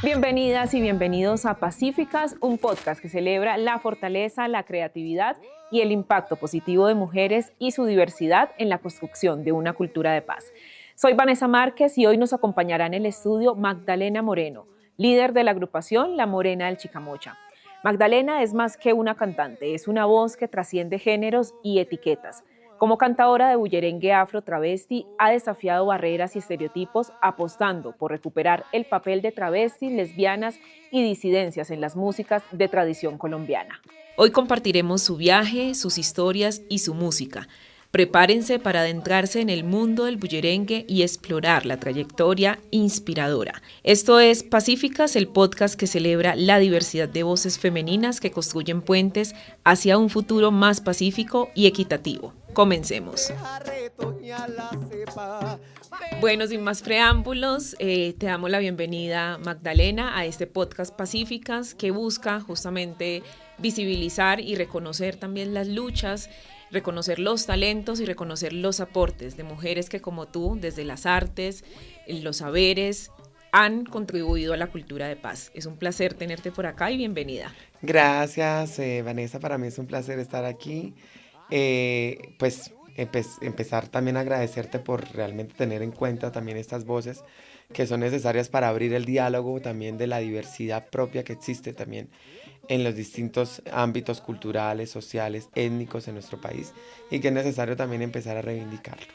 Bienvenidas y bienvenidos a Pacíficas, un podcast que celebra la fortaleza, la creatividad y el impacto positivo de mujeres y su diversidad en la construcción de una cultura de paz. Soy Vanessa Márquez y hoy nos acompañará en el estudio Magdalena Moreno, líder de la agrupación La Morena del Chicamocha. Magdalena es más que una cantante, es una voz que trasciende géneros y etiquetas. Como cantadora de bullerengue afro travesti, ha desafiado barreras y estereotipos, apostando por recuperar el papel de travestis, lesbianas y disidencias en las músicas de tradición colombiana. Hoy compartiremos su viaje, sus historias y su música. Prepárense para adentrarse en el mundo del bullerengue y explorar la trayectoria inspiradora. Esto es Pacíficas, el podcast que celebra la diversidad de voces femeninas que construyen puentes hacia un futuro más pacífico y equitativo. Comencemos. Bueno, sin más preámbulos, te damos la bienvenida, Magdalena, a este podcast Pacíficas que busca justamente visibilizar y reconocer también las luchas, reconocer los talentos y reconocer los aportes de mujeres que, como tú, desde las artes, los saberes, han contribuido a la cultura de paz. Es un placer tenerte por acá y bienvenida. Gracias, Vanessa, para mí es un placer estar aquí. Empezar también a agradecerte por realmente tener en cuenta también estas voces que son necesarias para abrir el diálogo también de la diversidad propia que existe también en los distintos ámbitos culturales, sociales, étnicos en nuestro país y que es necesario también empezar a reivindicarlo.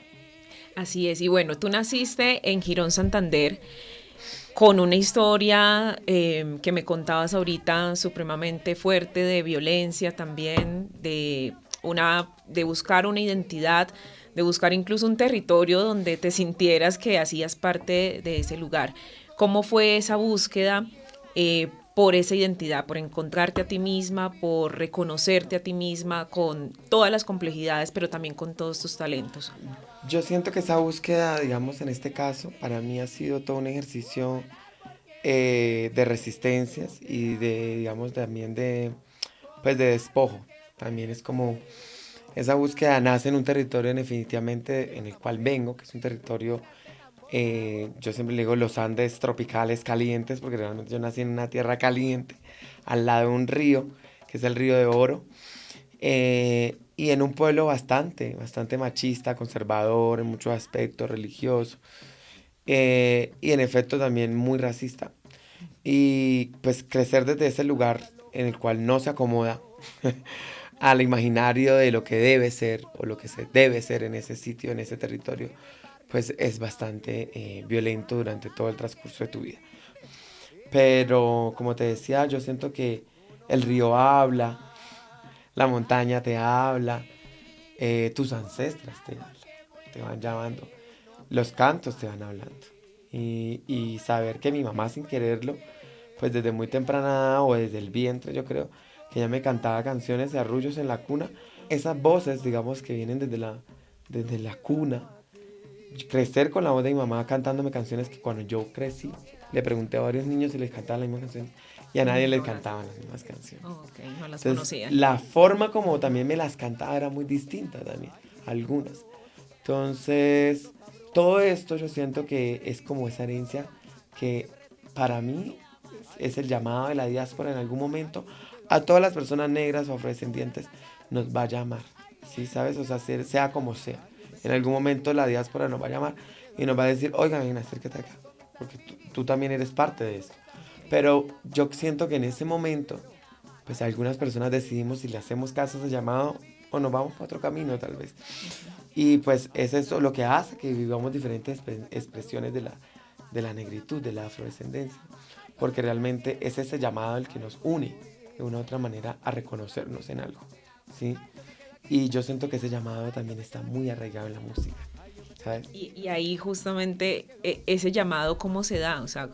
Así es, y bueno, tú naciste en Girón, Santander, con una historia que me contabas ahorita supremamente fuerte de violencia también, de buscar una identidad, de buscar incluso un territorio donde te sintieras que hacías parte de ese lugar. ¿Cómo fue esa búsqueda por esa identidad, por encontrarte a ti misma, por reconocerte a ti misma con todas las complejidades, pero también con todos tus talentos? Yo siento que esa búsqueda, digamos, en este caso, para mí ha sido todo un ejercicio de resistencias y de, digamos, también pues de despojo. También es como esa búsqueda nace en un territorio definitivamente en el cual vengo, que es un territorio, yo siempre le digo los Andes tropicales calientes, porque realmente yo nací en una tierra caliente, al lado de un río, que es el río de Oro, y en un pueblo bastante machista, conservador en muchos aspectos, religioso, y en efecto también muy racista. Y pues crecer desde ese lugar en el cual no se acomoda al imaginario de lo que debe ser o lo que se debe ser en ese sitio, en ese territorio, pues es bastante violento durante todo el transcurso de tu vida. Pero como te decía, yo siento que el río habla, la montaña te habla, tus ancestras te hablan, te van llamando, los cantos te van hablando. Y saber que mi mamá sin quererlo, pues desde muy temprana edad o desde el vientre yo creo, que ella me cantaba canciones de arrullos en la cuna, esas voces digamos que vienen desde la cuna, crecer con la voz de mi mamá cantándome canciones que cuando yo crecí, le pregunté a varios niños si les cantaban las mismas canciones y a nadie les cantaban las mismas canciones. Oh, ok, no las Entonces, conocía. la forma como también me las cantaba era muy distinta también, algunas. Entonces, todo esto yo siento que es como esa herencia que para mí es el llamado de la diáspora en algún momento a todas las personas negras o afrodescendientes nos va a llamar, ¿sí? ¿Sabes? O sea, sea como sea. En algún momento la diáspora nos va a llamar y nos va a decir, oiga, ven, acércate acá, porque tú también eres parte de esto. Pero yo siento que en ese momento, pues algunas personas decidimos si le hacemos caso a ese llamado o nos vamos para otro camino tal vez. Y pues es eso lo que hace que vivamos diferentes expresiones de la negritud, de la afrodescendencia. Porque realmente es ese llamado el que nos une de una u otra manera a reconocernos en algo, ¿sí? Y yo siento que ese llamado también está muy arraigado en la música, ¿sabes? Y ahí justamente ese llamado, ¿cómo se da? O sea,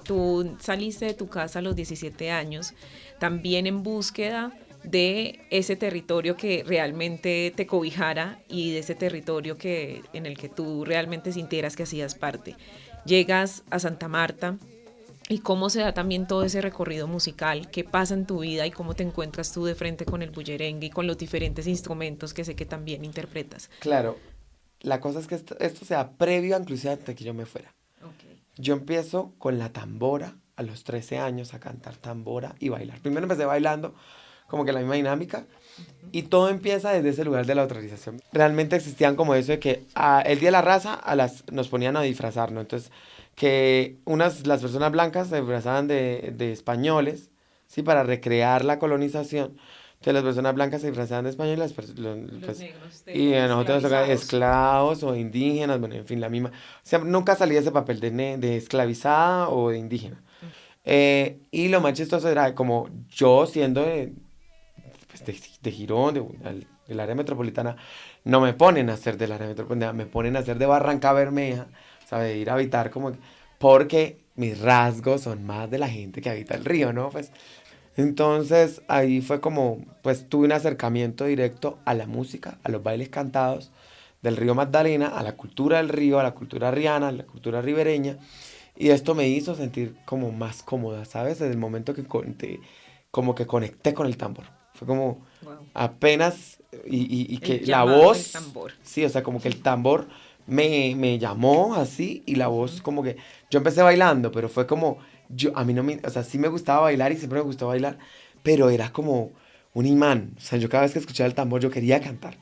tú saliste de tu casa a los 17 años, también en búsqueda de ese territorio que realmente te cobijara y de ese territorio en el que tú realmente sintieras que hacías parte. Llegas a Santa Marta. ¿Y cómo se da también todo ese recorrido musical? ¿Qué pasa en tu vida y cómo te encuentras tú de frente con el bullerengue y con los diferentes instrumentos que sé que también interpretas? Claro, la cosa es que esto sea previo inclusive antes de que yo me fuera. Ok. Yo empiezo con la tambora a los 13 años a cantar tambora y bailar. Primero empecé bailando como que la misma dinámica Ujú. y todo empieza desde ese lugar de la autorización. Realmente existían como eso de que el Día de la Raza nos ponían a disfrazarnos. Entonces, que las personas blancas se disfrazaban de españoles, ¿sí? Para recrear la colonización. Entonces, las personas blancas se disfrazaban de españoles, Los pues, negros y a nosotros nos tocaba esclavizados. esclavos o indígenas, bueno, en fin, la misma. O sea, nunca salía ese papel de esclavizada o de indígena. Mm. Y lo más chistoso era como yo siendo pues, de Girón, del área metropolitana, no me ponen a hacer del área metropolitana, me ponen a hacer de Barranca Bermeja, ¿sabes? De ir a habitar como, porque mis rasgos son más de la gente que habita el río, ¿no? Pues entonces ahí fue como, pues tuve un acercamiento directo a la música, a los bailes cantados del río Magdalena, a la cultura del río, a la cultura riana, a la cultura ribereña. Y esto me hizo sentir como más cómoda, ¿sabes? En el momento que como que conecté con el tambor. Fue como Wow. apenas, y El que la llamado del voz, tambor. sí, o sea, como que el tambor me llamó así y la voz Ujú. como que, yo empecé bailando, pero fue como, a mí no me, o sea, sí me gustaba bailar y siempre me gustó bailar, pero era como un imán. O sea, yo cada vez que escuchaba el tambor yo quería cantar.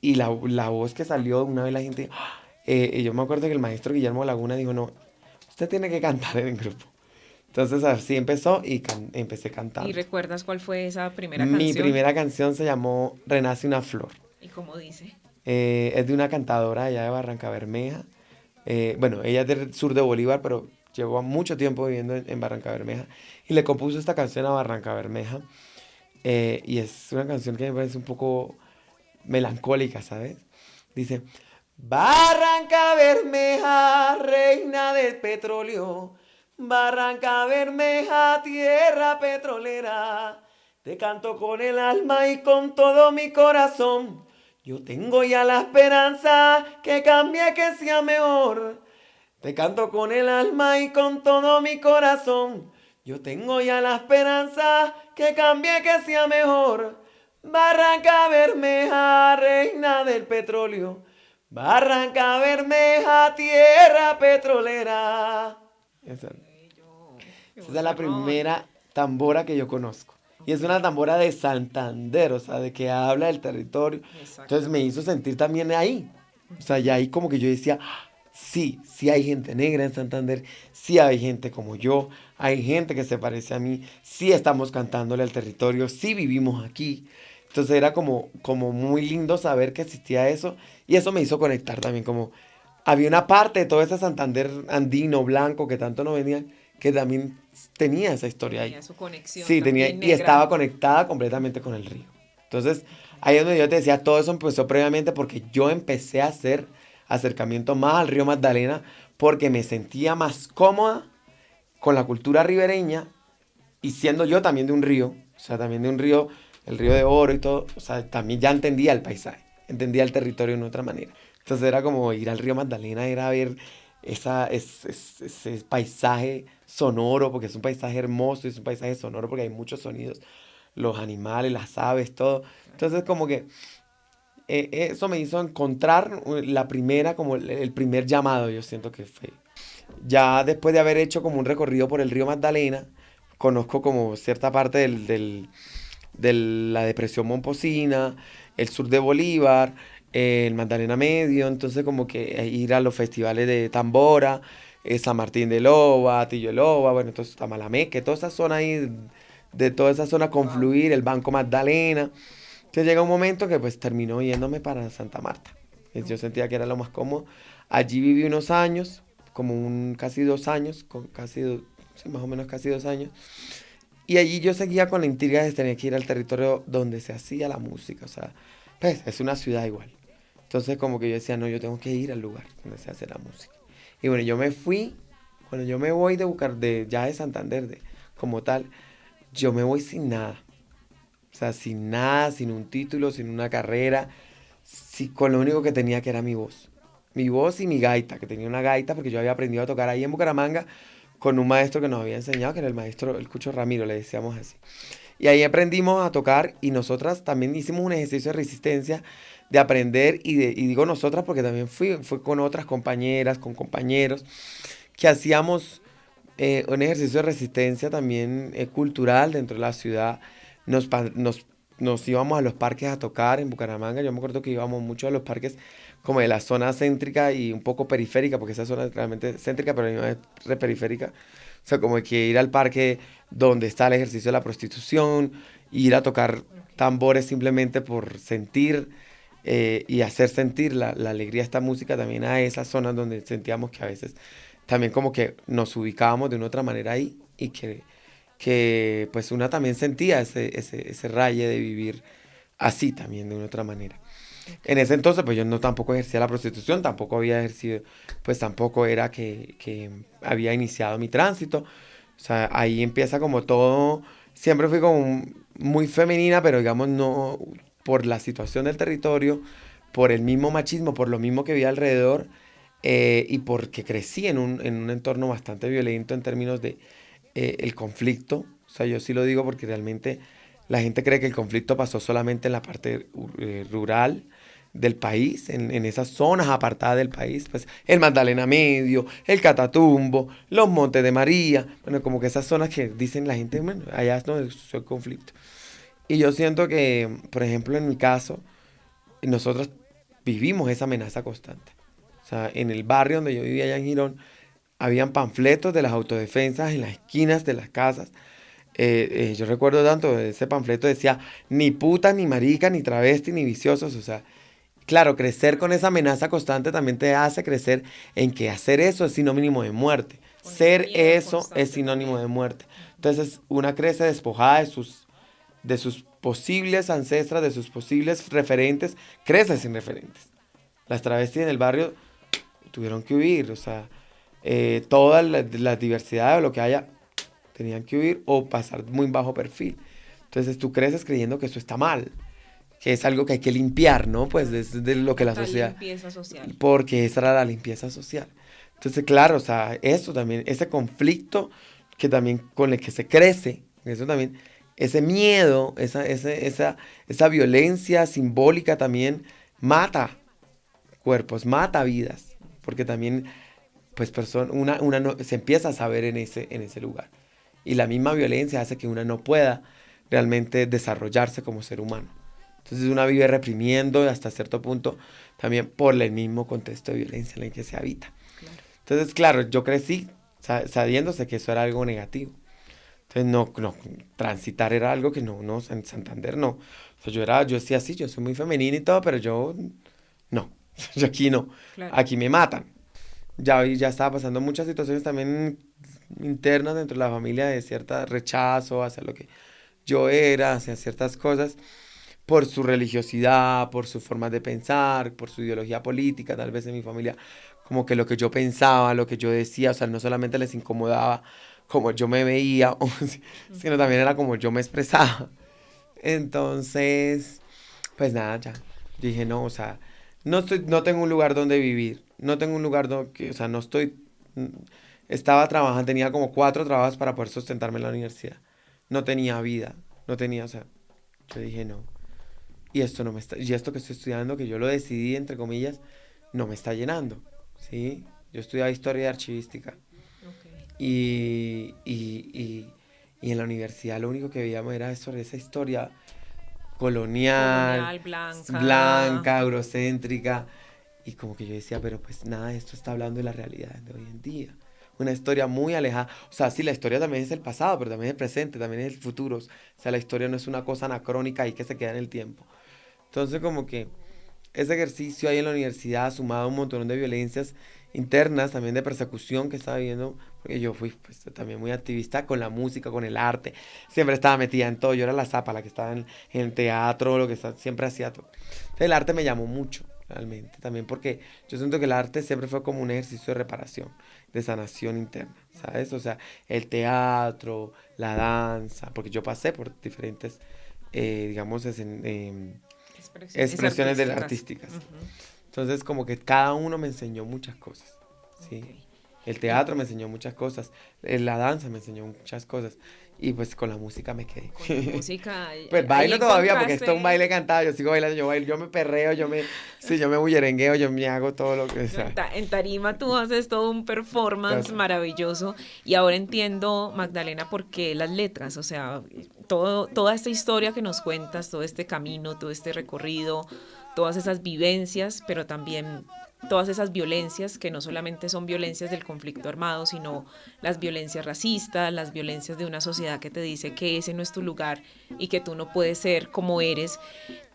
Y la voz que salió, una vez la gente, y yo me acuerdo que el maestro Guillermo Laguna dijo, no, usted tiene que cantar en el grupo. Entonces así empezó y empecé ¿Y cantando. recuerdas cuál fue esa primera Mi canción? primera canción se llamó Renace una flor. ¿Y cómo dice? Es de una cantadora allá de Barranca Bermeja. Bueno, ella es del sur de Bolívar, pero llevó mucho tiempo viviendo en Barranca Bermeja. Y le compuso esta canción a Barranca Bermeja. Y es una canción que me parece un poco melancólica, ¿sabes? Dice, Barranca Bermeja, reina del petróleo. Barranca Bermeja, tierra petrolera. Te canto con el alma y con todo mi corazón. Yo tengo ya la esperanza que cambie, que sea mejor. Te canto con el alma y con todo mi corazón. Yo tengo ya la esperanza que cambie, que sea mejor. Barranca Bermeja, reina del petróleo. Barranca Bermeja, tierra petrolera. Esa, Qué bello. Qué esa es la vozarrón. primera tambora que yo conozco. Y es Ok, una tambora de Santander, o sea, de que habla del territorio. Entonces me hizo exactamente. sentir también ahí. O sea, ya Ujú. ahí como que yo decía, sí, sí hay gente negra en Santander, sí hay gente como yo, hay gente que se parece a mí, sí estamos cantándole al territorio, sí vivimos aquí. Entonces era como muy lindo saber que existía eso y eso me hizo conectar también como había una parte de todo ese Santander andino, blanco, que tanto no venían, que también tenía esa historia ahí. Tenía su conexión Sí, tenía, también y estaba negra. conectada completamente con el río. Entonces, Ok. ahí es donde yo te decía, todo eso empezó previamente porque yo empecé a hacer acercamiento más al río Magdalena porque me sentía más cómoda con la cultura ribereña y siendo yo también de un río, o sea, también de un río, el río de Oro y todo, o sea, también ya entendía el paisaje, entendía el territorio de otra manera. Entonces era como ir al río Magdalena, era ver ese paisaje sonoro, porque es un paisaje hermoso, es un paisaje sonoro porque hay muchos sonidos, los animales, las aves, todo. Entonces como que eso me hizo encontrar la primera, como el primer llamado, yo siento que fue. Ya después de haber hecho como un recorrido por el río Magdalena, conozco como cierta parte de la depresión Momposina, el sur de Bolívar, el Magdalena Medio, entonces como que ir a los festivales de Tambora, San Martín de Loba, Tillo de Loba, bueno, entonces Tamalameque, toda esa zona ahí, de toda esa zona Wow. confluir, el Banco Magdalena. Entonces llega un momento que pues terminó yéndome para Santa Marta. Yo Ok. sentía que era lo más cómodo. Allí viví unos años, como casi 2 años, sí, más o menos casi 2 años. Y allí yo seguía con la intriga de tener que ir al territorio donde se hacía la música. O sea, pues es una ciudad igual. Entonces como que yo decía, no, yo tengo que ir al lugar donde se hace la música. Y bueno, yo me fui, cuando yo me voy de buscar ya de Santander, como tal, yo me voy sin nada. O sea, sin nada, sin un título, sin una carrera, sí, con lo único que tenía que era mi voz. Mi voz y mi gaita, que tenía una gaita porque yo había aprendido a tocar ahí en Bucaramanga con un maestro que nos había enseñado, que era el maestro El Cucho Ramiro, le decíamos así. Y ahí aprendimos a tocar y nosotras también hicimos un ejercicio de resistencia de aprender y digo nosotras porque también fui con otras compañeras, con compañeros, que hacíamos un ejercicio de resistencia también cultural dentro de la ciudad. Nos, pa- nos, nos íbamos a los parques a tocar en Bucaramanga. Yo me acuerdo que íbamos mucho a los parques como de la zona céntrica y un poco periférica, porque esa zona es realmente céntrica, pero a la misma vez re periférica. O sea, como que ir al parque donde está el ejercicio de la prostitución, ir a tocar tambores simplemente por sentir y hacer sentir la alegría de esta música también a esas zonas donde sentíamos que a veces también como que nos ubicábamos de una otra manera ahí y que pues una también sentía ese raye de vivir así también de una otra manera. En ese entonces pues yo no tampoco ejercía la prostitución, tampoco había ejercido, pues tampoco era que había iniciado mi tránsito. O sea, ahí empieza como todo, siempre fui como muy femenina, pero digamos no por la situación del territorio, por el mismo machismo, por lo mismo que vi alrededor y porque crecí en un entorno bastante violento en términos de el conflicto. O sea, yo sí lo digo porque realmente la gente cree que el conflicto pasó solamente en la parte rural del país, en esas zonas apartadas del país, pues el Magdalena Medio, el Catatumbo, los Montes de María, bueno, como que esas zonas que dicen la gente, bueno, allá es donde sucedió el conflicto. Y yo siento que, por ejemplo, en mi caso, nosotros vivimos esa amenaza constante. O sea, en el barrio donde yo vivía allá en Girón, habían panfletos de las autodefensas en las esquinas de las casas. Yo recuerdo tanto, ese panfleto decía, ni puta, ni marica, ni travesti, ni viciosos. O sea, claro, crecer con esa amenaza constante también te hace crecer en que hacer eso es sinónimo de muerte. Con ese Ser miedo eso es constante sinónimo también. de muerte. Entonces, una crece despojada de sus posibles ancestras, de sus posibles referentes, crece sin referentes. Las travestis en el barrio tuvieron que huir, o sea, toda la diversidad o lo que haya, tenían que huir o pasar muy bajo perfil. Entonces tú creces creyendo que eso está mal, que es algo que hay que limpiar, ¿no? Pues Claro. de lo que la Total sociedad, limpieza social. porque esa era la limpieza social. Entonces, claro, o sea, eso también, ese conflicto que también con el que se crece, eso también, ese miedo, esa violencia simbólica también mata cuerpos, mata vidas, porque también pues se empieza a saber en ese lugar. Y la misma violencia hace que una no pueda realmente desarrollarse como ser humano. Entonces una vive reprimiendo hasta cierto punto también por el mismo contexto de violencia en el que se habita. Claro. Entonces, claro, yo crecí sabiéndose que eso era algo negativo. Entonces, no, transitar era algo que no, en Santander no. O sea, yo decía, sí, yo soy muy femenina y todo, pero yo no, yo aquí no, Claro. aquí me matan. Ya estaba pasando muchas situaciones también internas dentro de la familia de cierto rechazo hacia lo que yo era, hacia ciertas cosas, por su religiosidad, por su forma de pensar, por su ideología política, tal vez en mi familia, como que lo que yo pensaba, lo que yo decía, o sea, no solamente les incomodaba como yo me veía, sino también era como yo me expresaba. Entonces, pues nada, ya. Dije, no, o sea, no tengo un lugar donde vivir. No tengo un lugar donde, o sea, no estoy. mm, Estaba trabajando, tenía como 4 trabajos para poder sustentarme en la universidad. No tenía vida, no tenía, o sea, yo dije, no. Y esto que estoy estudiando, que yo lo decidí, entre comillas, no me está llenando, ¿sí? Yo estudiaba historia y archivística. Ok. Y en la universidad lo único que veíamos era sobre esa historia colonial, Colonial, blanca. blanca, eurocéntrica. Y como que yo decía, pero pues nada, esto está hablando de la realidad de hoy en día. Una historia muy alejada. O sea, sí, la historia también es el pasado, pero también es el presente, también es el futuro. O sea, la historia no es una cosa anacrónica y que se queda en el tiempo. Entonces, como que ese ejercicio ahí en la universidad, sumado a un montón de violencias internas, también de persecución que estaba viviendo, porque yo fui pues, también muy activista con la música, con el arte, siempre estaba metida en todo, yo era la zapa, la que estaba en el teatro, lo que siempre hacía todo. Entonces el arte me llamó mucho, realmente, también porque yo siento que el arte siempre fue como un ejercicio de reparación, de sanación interna, ¿sabes? O sea, el teatro, la danza, porque yo pasé por diferentes, digamos, Expresiones expresiones artísticas. artísticas. Ujú. Entonces, como que cada uno me enseñó muchas cosas, ¿sí? Ok. El teatro me enseñó muchas cosas, la danza me enseñó muchas cosas. Y pues con la música me quedé. Con la música, Pues ahí bailo todavía porque esto es un encontraste. baile cantado, yo sigo bailando, yo bailo, yo me perreo, sí, yo me bullerengueo, yo me hago todo lo que, o No, sea, en tarima tú haces todo un performance todo. maravilloso y ahora entiendo, Magdalena, por qué las letras, o sea, toda esta historia que nos cuentas, todo este camino, todo este recorrido, todas esas vivencias, pero también todas esas violencias que no solamente son violencias del conflicto armado, sino las violencias racistas, las violencias de una sociedad que te dice que ese no es tu lugar y que tú no puedes ser como eres,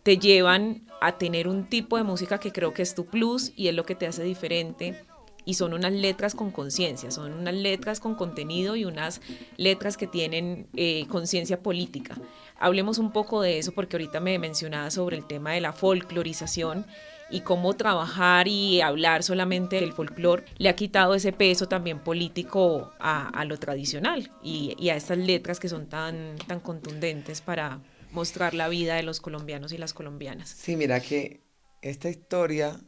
te llevan a tener un tipo de música que creo que es tu plus y es lo que te hace diferente. Y son unas letras con conciencia, son unas letras con contenido y unas letras que tienen conciencia política. Hablemos un poco de eso porque ahorita me mencionaba sobre el tema de la folclorización y cómo trabajar y hablar solamente del folclore le ha quitado ese peso también político a lo tradicional y a estas letras que son tan contundentes para mostrar la vida de los colombianos y las colombianas. Sí, mira que esta historia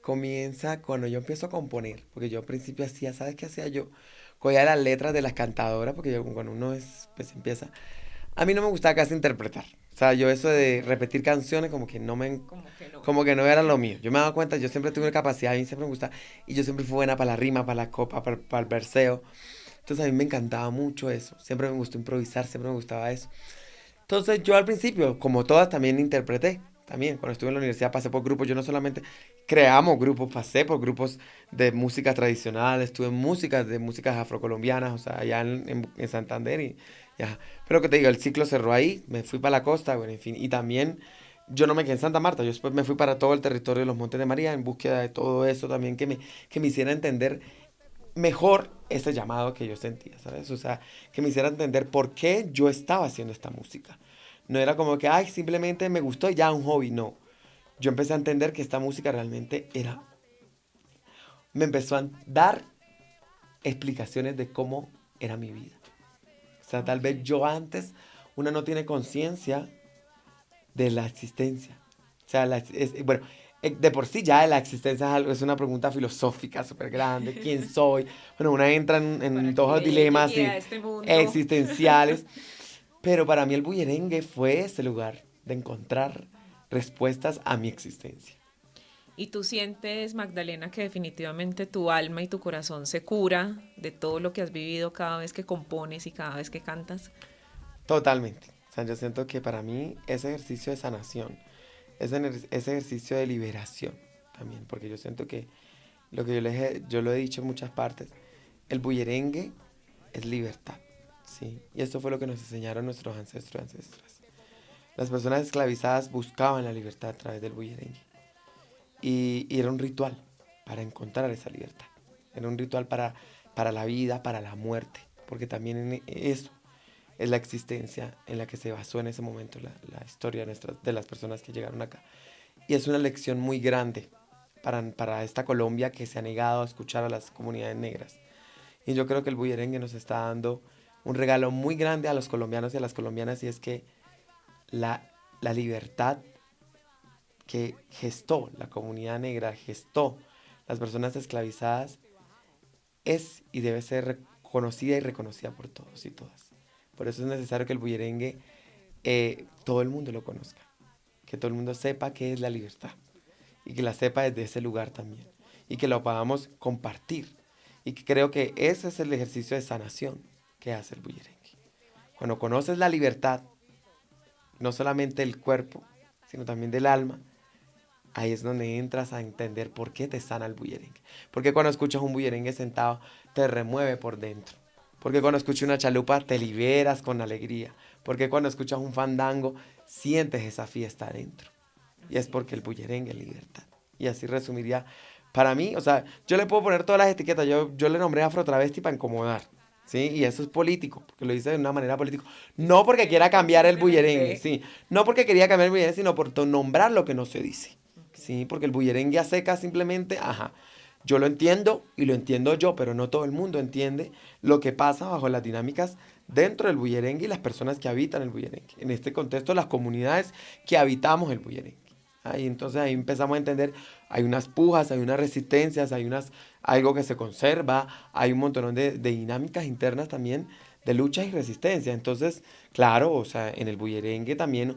comienza cuando yo empiezo a componer, porque yo al principio hacía, ¿sabes qué hacía yo? Cogía las letras de las cantadoras, porque yo cuando uno es, pues empieza, a mí no me gustaba casi interpretar, o sea, yo eso de repetir canciones como que no me, Como que no. como que no era lo mío, yo me daba cuenta, yo siempre tuve una capacidad, a mí siempre me gusta, y yo siempre fui buena para la rima, para la copa, para el verseo, entonces a mí me encantaba mucho eso, siempre me gustó improvisar, siempre me gustaba eso. Entonces yo al principio, como todas, también interpreté. También, cuando estuve en la universidad pasé por grupos, yo no solamente creamos grupos, pasé por grupos de música tradicional, estuve en música de músicas afrocolombianas, o sea, allá en Santander y ya. Pero que te digo, el ciclo cerró ahí, me fui para la costa, bueno, en fin, y también yo no me quedé en Santa Marta, yo después me fui para todo el territorio de los Montes de María en búsqueda de todo eso también que me hiciera entender mejor ese llamado que yo sentía, ¿sabes? O sea, que me hiciera entender por qué yo estaba haciendo esta música. No era como que, ay, simplemente me gustó y ya un hobby, no. Yo empecé a entender que esta música realmente era, me empezó a dar explicaciones de cómo era mi vida. O sea, tal vez Okay. yo antes, una no tiene conciencia de la existencia. O sea, bueno, de por sí ya la existencia es, es una pregunta filosófica súper grande. ¿Quién soy? Bueno, una entra en Para todos los que dilemas llegue a este mundo. existenciales. Pero para mí el bullerengue fue ese lugar de encontrar respuestas a mi existencia. Y tú sientes, Magdalena, que definitivamente tu alma y tu corazón se cura de todo lo que has vivido cada vez que compones y cada vez que cantas. Totalmente. O sea, yo siento que para mí ese ejercicio de sanación, ese ejercicio de liberación también, porque yo siento que lo que yo lo he dicho en muchas partes, el bullerengue es libertad, ¿sí? Y esto fue lo que nos enseñaron nuestros ancestros y ancestras. Las personas esclavizadas buscaban la libertad a través del bullerengue. Y era un ritual para encontrar esa libertad. Era un ritual para la vida, para la muerte, porque también en eso es la existencia en la que se basó en ese momento la historia de las personas que llegaron acá. Y es una lección muy grande para esta Colombia que se ha negado a escuchar a las comunidades negras. Y yo creo que el bullerengue nos está dando un regalo muy grande a los colombianos y a las colombianas y es que la libertad que gestó la comunidad negra, gestó las personas esclavizadas, es y debe ser reconocida y reconocida por todos y todas. Por eso es necesario que el bullerengue todo el mundo lo conozca, que todo el mundo sepa qué es la libertad y que la sepa desde ese lugar también y que lo podamos compartir y que creo que ese es el ejercicio de sanación que hace el bullerengue. Cuando conoces la libertad, no solamente del cuerpo, sino también del alma, ahí es donde entras a entender por qué te sana el bullerengue. Porque cuando escuchas un bullerengue sentado, te remueve por dentro. Porque cuando escuchas una chalupa, te liberas con alegría. Porque cuando escuchas un fandango, sientes esa fiesta adentro. Y es Así porque el es. bullerengue es libertad. Y así resumiría, para mí, o sea, yo le puedo poner todas las etiquetas. Yo le nombré afro travesti para incomodar. ¿Sí? Y eso es político, porque lo hice de una manera política. No porque quiera cambiar el bullerengue, Conscientemente. sí. No porque quería cambiar el bullerengue, sino por nombrar lo que no se dice. Okay. Sí, porque el bullerengue a seca simplemente, ajá, yo lo entiendo y lo entiendo yo, pero no todo el mundo entiende lo que pasa bajo las dinámicas dentro del bullerengue y las personas que habitan el bullerengue. En este contexto, las comunidades que habitamos el bullerengue. Y entonces ahí empezamos a entender, hay unas pujas, hay unas resistencias, algo que se conserva, hay un montón de dinámicas internas también de lucha y resistencia. Entonces, claro, o sea, en el bullerengue también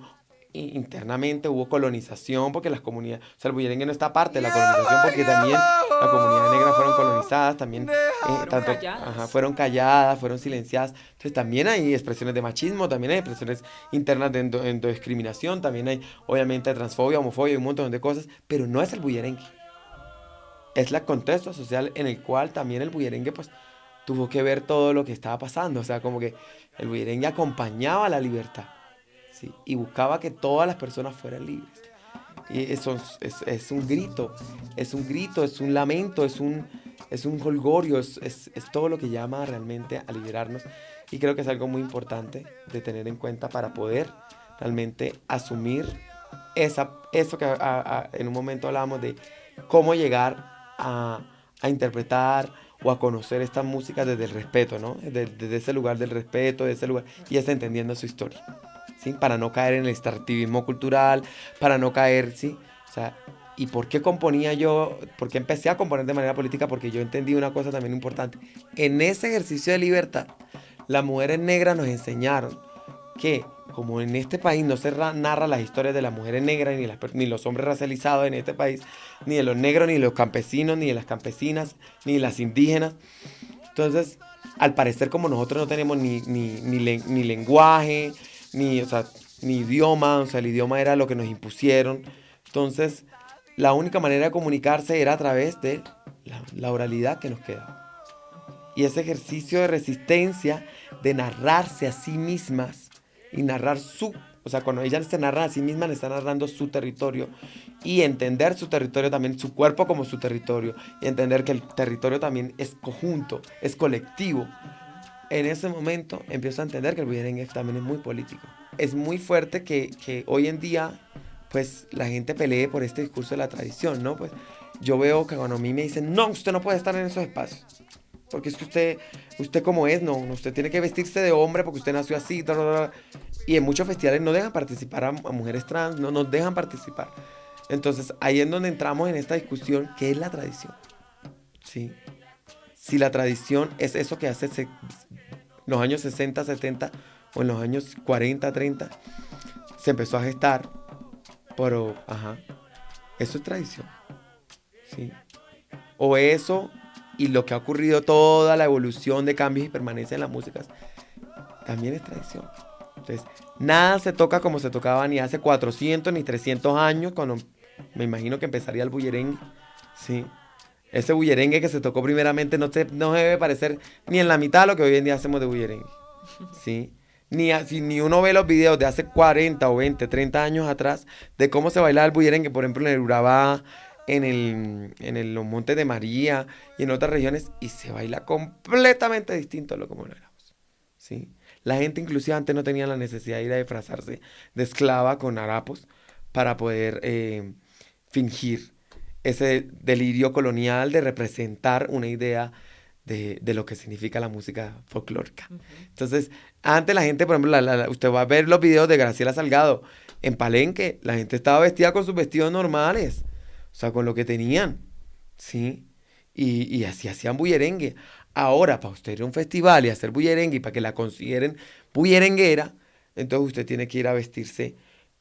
internamente hubo colonización porque las comunidades, o sea, el bullerengue no está parte de la colonización porque también las comunidades negras fueron colonizadas, también Fueron tanto, calladas. fueron calladas, fueron silenciadas. Entonces también hay expresiones de machismo, también hay expresiones internas de endodiscriminación, también hay obviamente transfobia, homofobia y un montón de cosas, pero no es el bullerengue. Es el contexto social en el cual también el bullerengue pues tuvo que ver todo lo que estaba pasando, o sea, como que el bullerengue acompañaba la libertad, ¿sí? Y buscaba que todas las personas fueran libres. Y eso es un grito, es un lamento, es un holgorio, es todo lo que llama realmente a liberarnos. Y creo que es algo muy importante de tener en cuenta para poder realmente asumir eso que en un momento hablábamos de cómo llegar a interpretar o a conocer esta música desde el respeto, ¿no? Desde ese lugar del respeto, de ese lugar, y es entendiendo su historia. ¿Sí? Para no caer en el extractivismo cultural, para no caer, ¿sí? O sea, ¿y por qué componía yo? ¿Por qué empecé a componer de manera política? Porque yo entendí una cosa también importante. En ese ejercicio de libertad, las mujeres negras nos enseñaron que, como en este país no se narra las historias de las mujeres negras ni los hombres racializados en este país, ni de los negros, ni de los campesinos, ni de las campesinas, ni de las indígenas, entonces, al parecer, como nosotros no tenemos ni lenguaje, o sea, ni idioma, o sea, el idioma era lo que nos impusieron. Entonces, la única manera de comunicarse era a través de la oralidad que nos queda. Y ese ejercicio de resistencia, de narrarse a sí mismas y narrar o sea, cuando ellas se narran a sí mismas, le están narrando su territorio y entender su territorio también, su cuerpo como su territorio y entender que el territorio también es conjunto, es colectivo. En ese momento empiezo a entender que el bullerengue también es muy político. Es muy fuerte que hoy en día, pues, la gente pelee por este discurso de la tradición, ¿no? Pues, yo veo que cuando a mí me dicen, no, usted no puede estar en esos espacios. Porque es que usted como es, no, usted tiene que vestirse de hombre porque usted nació así, y en muchos festivales no dejan participar a mujeres trans, no nos dejan participar. Entonces ahí es donde entramos en esta discusión, ¿qué es la tradición? ¿Sí? Si la tradición es eso que hace en los años 60, 70 o en los años 40, 30, se empezó a gestar, pero, eso es tradición, ¿sí? O eso y lo que ha ocurrido, toda la evolución de cambios y permanencia en las músicas, también es tradición. Entonces, nada se toca como se tocaba ni hace 400 ni 300 años, cuando me imagino que empezaría el bullerengue, ¿sí? Ese bullerengue que se tocó primeramente no debe parecer ni en la mitad de lo que hoy en día hacemos de bullerengue, ¿sí? Si ni uno ve los videos de hace 40 o 20, 30 años atrás de cómo se bailaba el bullerengue, por ejemplo, en el Urabá, los Montes de María y en otras regiones, y se baila completamente distinto a lo como lo éramos, ¿sí? La gente inclusive antes no tenía la necesidad de ir a disfrazarse de esclava con harapos para poder fingir ese delirio colonial de representar una idea de lo que significa la música folclórica. Uh-huh. Entonces, antes la gente, por ejemplo, usted va a ver los videos de Graciela Salgado en Palenque, la gente estaba vestida con sus vestidos normales, o sea, con lo que tenían, ¿sí? Y así hacían bullerengue. Ahora, para usted ir a un festival y hacer bullerengue y para que la consideren bullerenguera, entonces usted tiene que ir a vestirse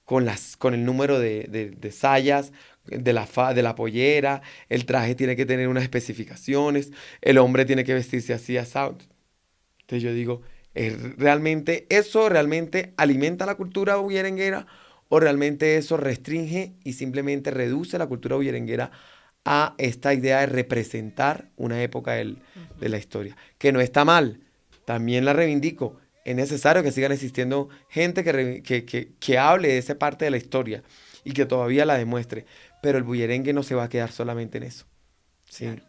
con el número de sayas, de la pollera, el traje tiene que tener unas especificaciones, el hombre tiene que vestirse así, asado. Entonces yo digo, ¿eso realmente alimenta la cultura bullerenguera o realmente eso restringe y simplemente reduce la cultura bullerenguera a esta idea de representar una época de la historia? Que no está mal, también la reivindico. Es necesario que sigan existiendo gente que hable de esa parte de la historia y que todavía la demuestre. Pero el bullerengue no se va a quedar solamente en eso. Sí. Claro.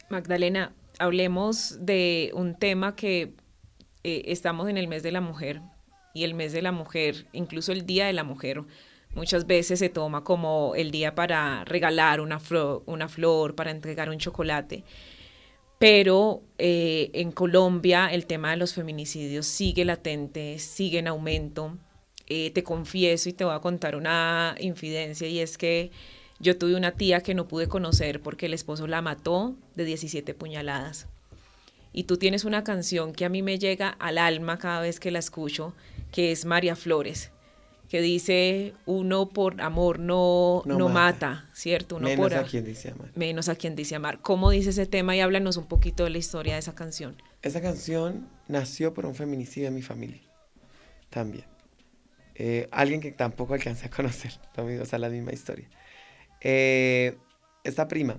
Magdalena, hablemos de un tema que estamos en el mes de la mujer, y el mes de la mujer, incluso el Día de la Mujer, muchas veces se toma como el día para regalar una flor, para entregar un chocolate. Pero en Colombia el tema de los feminicidios sigue latente, sigue en aumento. te confieso y te voy a contar una infidencia, y es que yo tuve una tía que no pude conocer porque el esposo la mató de 17 puñaladas. Y tú tienes una canción que a mí me llega al alma cada vez que la escucho, que es María Flores, que dice, uno por amor No no mata. mata, ¿cierto? Uno Menos por a quien dice amar. menos a quien dice amar. ¿Cómo dice ese tema? Y háblanos un poquito de la historia de esa canción. Esa canción nació por un feminicidio en mi familia, también. Alguien que tampoco alcancé a conocer, también, o sea, la misma historia. Eh, Esta prima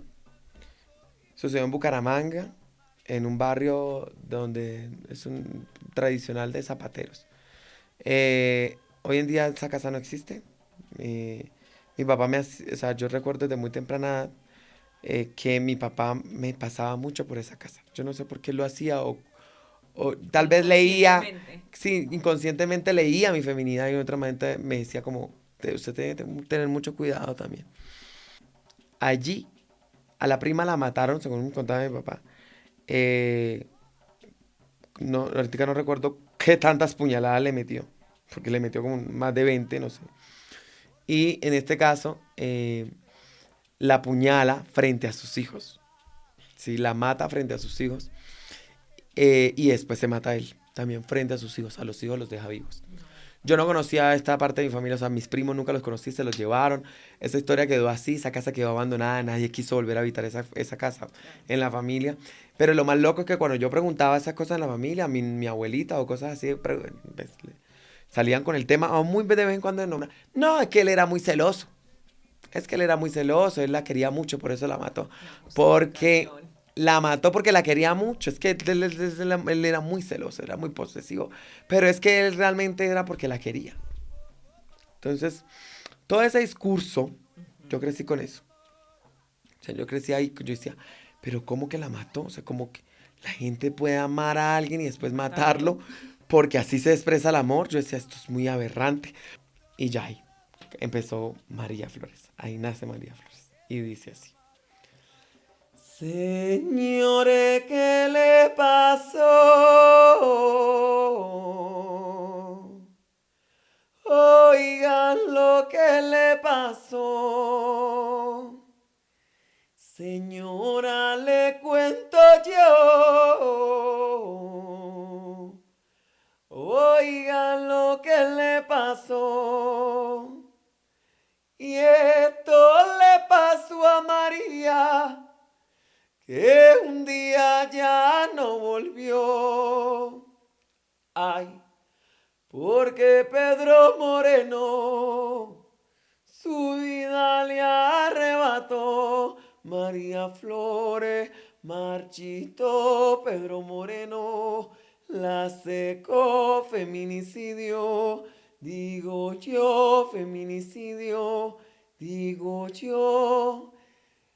sucedió en Bucaramanga, en un barrio donde es un tradicional de zapateros. Hoy en día esa casa no existe. Mi papá o sea, yo recuerdo desde muy temprana edad que mi papá me pasaba mucho por esa casa. Yo no sé por qué lo hacía o tal vez leía, sí, inconscientemente leía mi feminidad y en otra manera me decía como, usted tiene que tener mucho cuidado también. Allí, a la prima la mataron, según me contaba mi papá. Eh, no, ahorita no recuerdo qué tantas puñaladas le metió, porque le metió como más de 20 no sé. Y en este caso, la apuñala frente a sus hijos. Sí, la mata frente a sus hijos. Y después se mata a él, también frente a sus hijos. A los hijos los deja vivos. Yo no conocía esta parte de mi familia, o sea, mis primos nunca los conocí, se los llevaron. Esa historia quedó así, esa casa quedó abandonada, nadie quiso volver a habitar esa casa en la familia. Pero lo más loco es que cuando yo preguntaba esas cosas en la familia, mi abuelita o cosas así, pues, salían con el tema, o muy de vez en cuando, no, es que él era muy celoso. Es que él era muy celoso, él la quería mucho, por eso la mató. Porque la mató porque la quería mucho. Es que él era muy celoso, era muy posesivo. Pero es que él realmente era porque la quería. Entonces, todo ese discurso, yo crecí con eso. O sea, yo crecí ahí, yo decía, pero ¿cómo que la mató? O sea, como que la gente puede amar a alguien y después matarlo porque así se expresa el amor. Yo decía, esto es muy aberrante. Y ya ahí empezó María Flores. Ahí nace María Flores. Y dice así. Señores, ¿qué le pasó? Oigan lo que le pasó. Señora, le cuento yo. Oigan lo que le pasó. Y esto le pasó a María, que un día ya no volvió. Ay, porque Pedro Moreno su vida le arrebató. María Flores marchito, Pedro Moreno la secó. Feminicidio, digo yo, feminicidio, digo yo.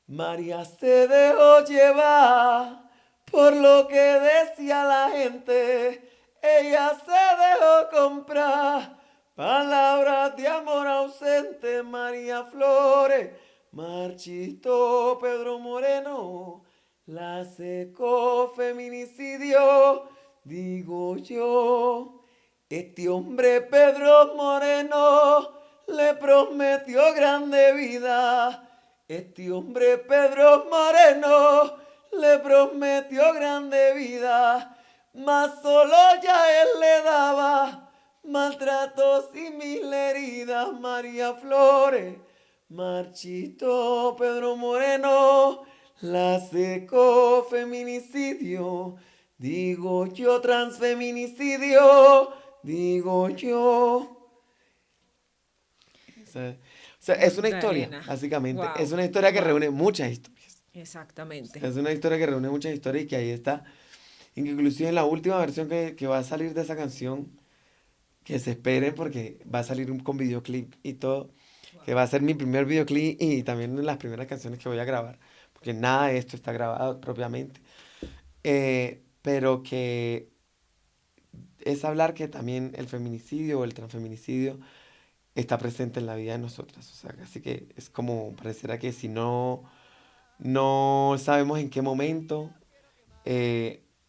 María se dejó llevar por lo que decía la gente. Ella se dejó comprar. Palabras de amor ausente. María Flores marchito, Pedro Moreno la secó. Feminicidio, digo yo. Este hombre Pedro Moreno le prometió grande vida. Este hombre Pedro Moreno le prometió grande vida, mas solo ya él le daba maltratos y mil heridas. María Flores marchito, Pedro Moreno la secó. Feminicidio, digo yo, transfeminicidio, digo yo. O sea, es una historia, Magdalena. básicamente. Es Wow, una historia que wow. reúne muchas historias. Exactamente. Es una historia que reúne muchas historias y que ahí está. Inclusive en la última versión que va a salir de esa canción, que se esperen porque va a salir con videoclip y todo, que va a ser mi primer videoclip y también las primeras canciones que voy a grabar, porque nada de esto está grabado propiamente. Pero que es hablar que también el feminicidio o el transfeminicidio está presente en la vida de nosotras. O sea, así que es como, pareciera que si no sabemos en qué momento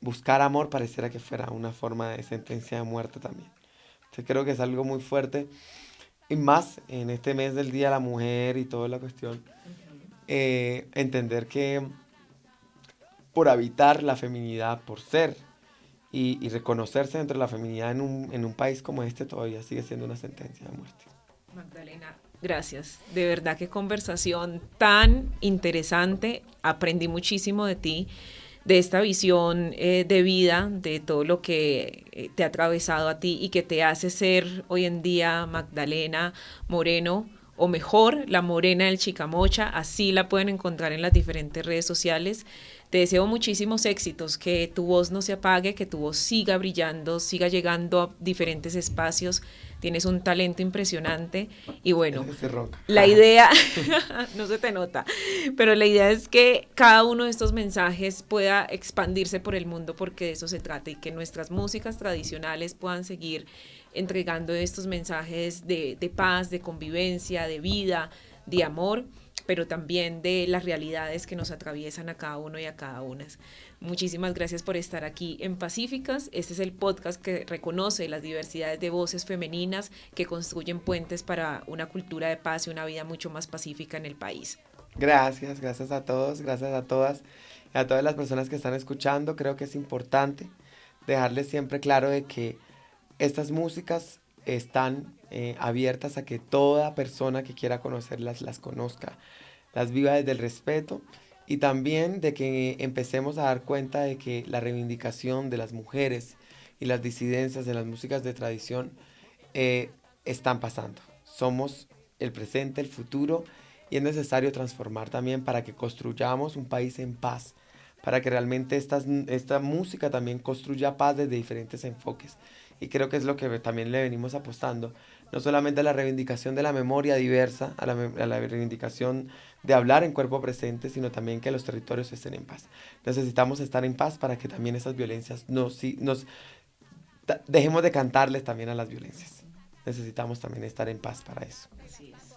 buscar amor, pareciera que fuera una forma de sentencia de muerte también. Entonces creo que es algo muy fuerte. Y más en este mes del Día de la Mujer y toda la cuestión, entender que por habitar la feminidad, por ser y reconocerse dentro de la feminidad en un país como este todavía sigue siendo una sentencia de muerte. Magdalena, gracias. De verdad qué conversación tan interesante. Aprendí muchísimo de ti, de esta visión de vida, de todo lo que te ha atravesado a ti y que te hace ser hoy en día Magdalena Moreno, o mejor, la Morena del Chicamocha. Así la pueden encontrar en las diferentes redes sociales. Te deseo muchísimos éxitos, que tu voz no se apague, que tu voz siga brillando, siga llegando a diferentes espacios. Tienes un talento impresionante y bueno, la idea, no se te nota, pero la idea es que cada uno de estos mensajes pueda expandirse por el mundo, porque de eso se trata, y que nuestras músicas tradicionales puedan seguir entregando estos mensajes de paz, de convivencia, de vida, de amor, pero también de las realidades que nos atraviesan a cada uno y a cada una. Muchísimas gracias por estar aquí en Pacíficas. Este es el podcast que reconoce las diversidades de voces femeninas que construyen puentes para una cultura de paz y una vida mucho más pacífica en el país. Gracias a todos, gracias a todas y a todas las personas que están escuchando. Creo que es importante dejarles siempre claro de que estas músicas están abiertas a que toda persona que quiera conocerlas las conozca, las viva desde el respeto, y también de que empecemos a dar cuenta de que la reivindicación de las mujeres y las disidencias de las músicas de tradición están pasando. Somos el presente, el futuro, y es necesario transformar también para que construyamos un país en paz, para que realmente esta música también construya paz desde diferentes enfoques. Y creo que es lo que también le venimos apostando, no solamente a la reivindicación de la memoria diversa, a la reivindicación de hablar en cuerpo presente, sino también que los territorios estén en paz. Necesitamos estar en paz para que también esas violencias dejemos de cantarles también a las violencias. Necesitamos también estar en paz para eso. Así es.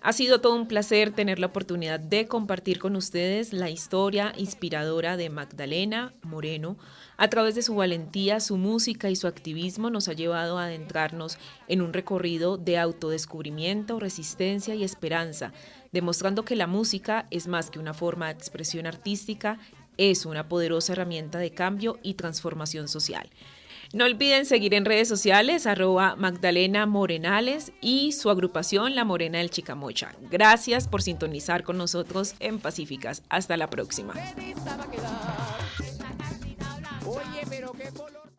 Ha sido todo un placer tener la oportunidad de compartir con ustedes la historia inspiradora de Magdalena Moreno. A través de su valentía, su música y su activismo nos ha llevado a adentrarnos en un recorrido de autodescubrimiento, resistencia y esperanza, demostrando que la música es más que una forma de expresión artística, es una poderosa herramienta de cambio y transformación social. No olviden seguir en redes sociales @Magdalena Morenales y su agrupación La Morena del Chicamocha. Gracias por sintonizar con nosotros en Pacíficas. Hasta la próxima.